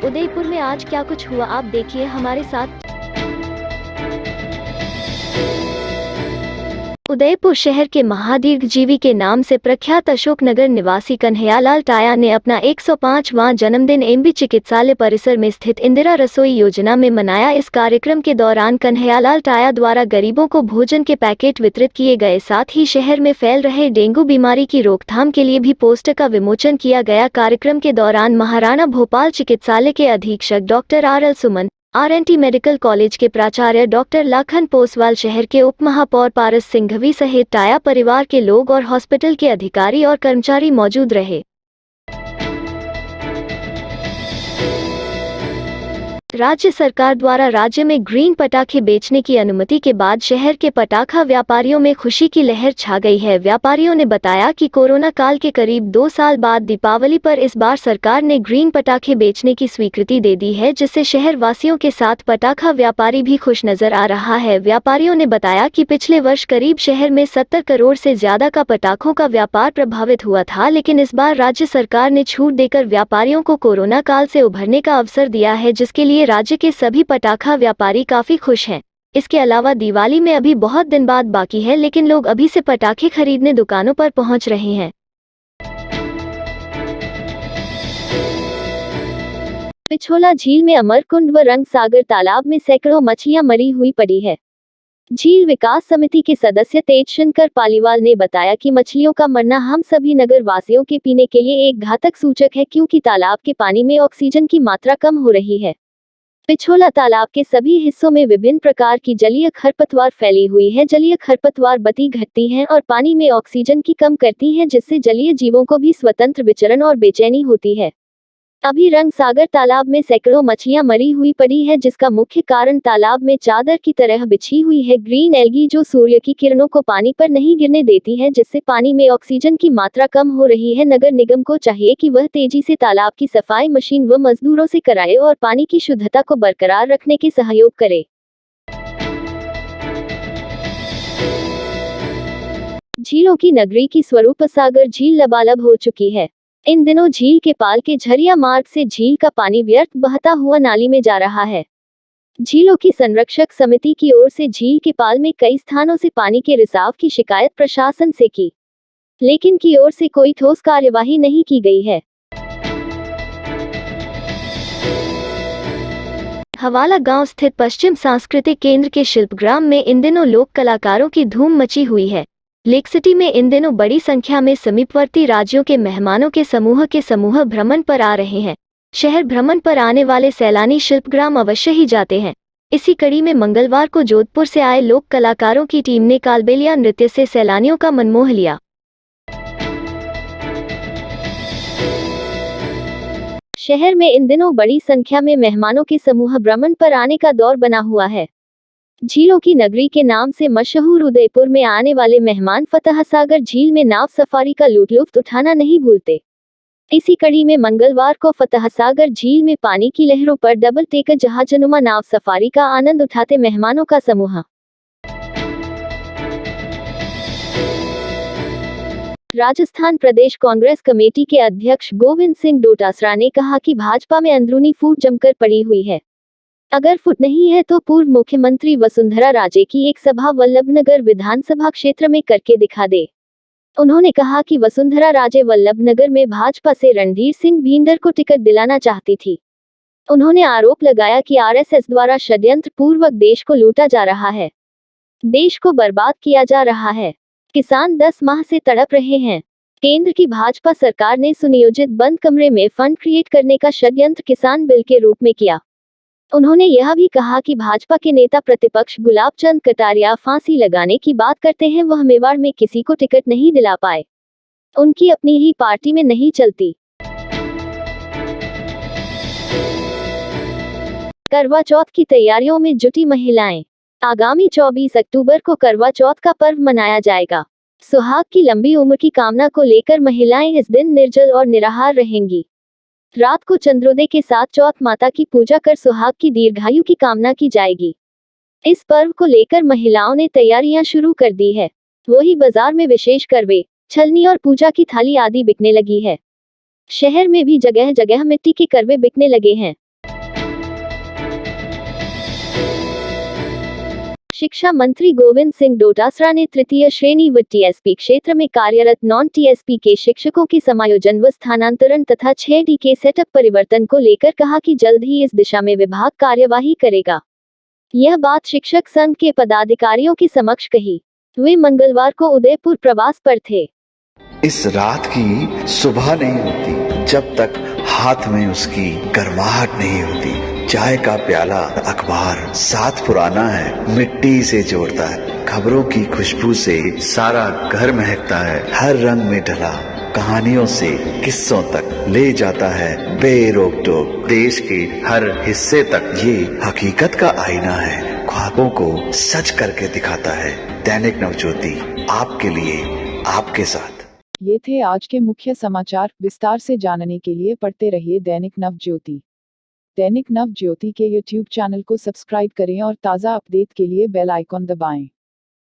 उदयपुर में आज क्या कुछ हुआ आप देखिए हमारे साथ। उदयपुर शहर के महादीर्घजीवी के नाम से प्रख्यात अशोकनगर निवासी कन्हैयालाल टाया ने अपना 105वां जन्मदिन एमबी चिकित्सालय परिसर में स्थित इंदिरा रसोई योजना में मनाया। इस कार्यक्रम के दौरान कन्हैयालाल टाया द्वारा गरीबों को भोजन के पैकेट वितरित किए गए। साथ ही शहर में फैल रहे डेंगू बीमारी की रोकथाम के लिए भी पोस्टर का विमोचन किया गया। कार्यक्रम के दौरान महाराणा भोपाल चिकित्सालय के अधीक्षक डॉक्टर आर एल सुमन, आरएनटी मेडिकल कॉलेज के प्राचार्य डॉक्टर लाखन पोसवाल, शहर के उप महापौर पारस सिंघवी सहित टाया परिवार के लोग और हॉस्पिटल के अधिकारी और कर्मचारी मौजूद रहे। राज्य सरकार द्वारा राज्य में ग्रीन पटाखे बेचने की अनुमति के बाद शहर के पटाखा व्यापारियों में खुशी की लहर छा गई है। व्यापारियों ने बताया कि कोरोना काल के करीब 2 साल बाद दीपावली पर इस बार सरकार ने ग्रीन पटाखे बेचने की स्वीकृति दे दी है, जिससे शहर वासियों के साथ पटाखा व्यापारी भी खुश नजर आ रहा है। व्यापारियों ने बताया कि पिछले वर्ष करीब शहर में 70 करोड़ से ज्यादा का पटाखों का व्यापार प्रभावित हुआ था, लेकिन इस बार राज्य सरकार ने छूट देकर व्यापारियों को कोरोना काल से उभरने का अवसर दिया है, जिसके लिए राज्य के सभी पटाखा व्यापारी काफी खुश हैं। इसके अलावा दिवाली में अभी बहुत दिन बाद बाकी है, लेकिन लोग अभी से पटाखे खरीदने दुकानों पर पहुंच रहे हैं। पिछोला झील में अमरकुंड व रंग सागर तालाब में सैकड़ों मछलियां मरी हुई पड़ी है। झील विकास समिति के सदस्य तेजशंकर पालीवाल ने बताया कि मछलियों का मरना हम सभी नगर वासियों के पीने के लिए एक घातक सूचक है, क्योंकि तालाब के पानी में ऑक्सीजन की मात्रा कम हो रही है। पिछोला तालाब के सभी हिस्सों में विभिन्न प्रकार की जलीय खरपतवार फैली हुई है। जलीय खरपतवार बती घटती हैं और पानी में ऑक्सीजन की कम करती हैं, जिससे जलीय जीवों को भी स्वतंत्र विचरण और बेचैनी होती है। अभी रंग सागर तालाब में सैकड़ों मछलियां मरी हुई पड़ी है, जिसका मुख्य कारण तालाब में चादर की तरह बिछी हुई है ग्रीन एल्गी, जो सूर्य की किरणों को पानी पर नहीं गिरने देती है, जिससे पानी में ऑक्सीजन की मात्रा कम हो रही है। नगर निगम को चाहिए कि वह तेजी से तालाब की सफाई मशीन व मजदूरों से कराए और पानी की शुद्धता को बरकरार रखने के सहयोग करे। झीलों की नगरी की स्वरूप सागर झील लबालब हो चुकी है। इन दिनों झील के पाल के झरिया मार्ग से झील का पानी व्यर्थ बहता हुआ नाली में जा रहा है। झीलों की संरक्षक समिति की ओर से झील के पाल में कई स्थानों से पानी के रिसाव की शिकायत प्रशासन से की, लेकिन की ओर से कोई ठोस कार्यवाही नहीं की गई है। हवाला गांव स्थित पश्चिम सांस्कृतिक केंद्र के शिल्पग्राम में इन दिनों लोक कलाकारों की धूम मची हुई है। लेक सिटी में इन दिनों बड़ी संख्या में समीपवर्ती राज्यों के मेहमानों के समूह भ्रमण पर आ रहे हैं। शहर भ्रमण पर आने वाले सैलानी शिल्पग्राम अवश्य ही जाते हैं। इसी कड़ी में मंगलवार को जोधपुर से आए लोक कलाकारों की टीम ने कालबेलिया नृत्य से सैलानियों का मन मोह लिया। शहर में इन दिनों बड़ी संख्या में मेहमानों के समूह भ्रमण पर आने का दौर बना हुआ है। झीलों की नगरी के नाम से मशहूर उदयपुर में आने वाले मेहमान फतह सागर झील में नाव सफारी का लुत्फ उठाना नहीं भूलते। इसी कड़ी में मंगलवार को फतह सागर झील में पानी की लहरों पर डबल टेकर जहाजनुमा नाव सफारी का आनंद उठाते मेहमानों का समूह। राजस्थान प्रदेश कांग्रेस कमेटी के अध्यक्ष गोविंद सिंह डोटासरा ने कहा कि भाजपा में अंदरूनी फूट जमकर पड़ी हुई है। अगर फुट नहीं है तो पूर्व मुख्यमंत्री वसुंधरा राजे की एक सभा वल्लभनगर विधानसभा क्षेत्र में करके दिखा दे। उन्होंने कहा कि वसुंधरा राजे वल्लभनगर में भाजपा से रणधीर सिंह भींडर को टिकट दिलाना चाहती थी। उन्होंने आरोप लगाया कि आरएसएस द्वारा षड्यंत्र पूर्वक देश को लूटा जा रहा है, देश को बर्बाद किया जा रहा है। किसान 10 माह से तड़प रहे हैं। केंद्र की भाजपा सरकार ने सुनियोजित बंद कमरे में फंड क्रिएट करने का षड्यंत्र किसान बिल के रूप में किया। उन्होंने यह भी कहा कि भाजपा के नेता प्रतिपक्ष गुलाब चंद कटारिया फांसी लगाने की बात करते हैं, वह मेवाड़ में किसी को टिकट नहीं दिला पाए, उनकी अपनी ही पार्टी में नहीं चलती। करवा चौथ की तैयारियों में जुटी महिलाएं। आगामी 24 अक्टूबर को करवा चौथ का पर्व मनाया जाएगा। सुहाग की लंबी उम्र की कामना को लेकर महिलाएं इस दिन निर्जल और निराहार रहेंगी। रात को चंद्रोदय के साथ चौथ माता की पूजा कर सुहाग की दीर्घायु की कामना की जाएगी। इस पर्व को लेकर महिलाओं ने तैयारियां शुरू कर दी है। वही बाजार में विशेष करवे, छलनी और पूजा की थाली आदि बिकने लगी है। शहर में भी जगह जगह मिट्टी के करवे बिकने लगे हैं। शिक्षा मंत्री गोविंद सिंह डोटासरा ने तृतीय श्रेणी व टीएसपी क्षेत्र में कार्यरत नॉन टीएसपी के शिक्षकों की समायोजन व स्थानांतरण तथा 6D के सेटअप परिवर्तन को लेकर कहा कि जल्द ही इस दिशा में विभाग कार्यवाही करेगा। यह बात शिक्षक संघ के पदाधिकारियों के समक्ष कही। वे मंगलवार को उदयपुर प्रवास पर थे। इस रात की सुबह नहीं होती जब तक हाथ में उसकी गर्माहट नहीं होती। चाय का प्याला, अखबार साथ पुराना है, मिट्टी से जोड़ता है। खबरों की खुशबू से सारा घर महकता है। हर रंग में ढला कहानियों से किस्सों तक ले जाता है बेरोक टोक। देश के हर हिस्से तक ये हकीकत का आईना है। ख्वाबों को सच करके दिखाता है। दैनिक नवज्योति, आपके लिए, आपके साथ। ये थे आज के मुख्य समाचार। विस्तार से जानने के लिए पढ़ते रहिए दैनिक नवज्योति। दैनिक नवज्योति के YouTube चैनल को सब्सक्राइब करें और ताज़ा अपडेट के लिए बेल आइकॉन दबाएं।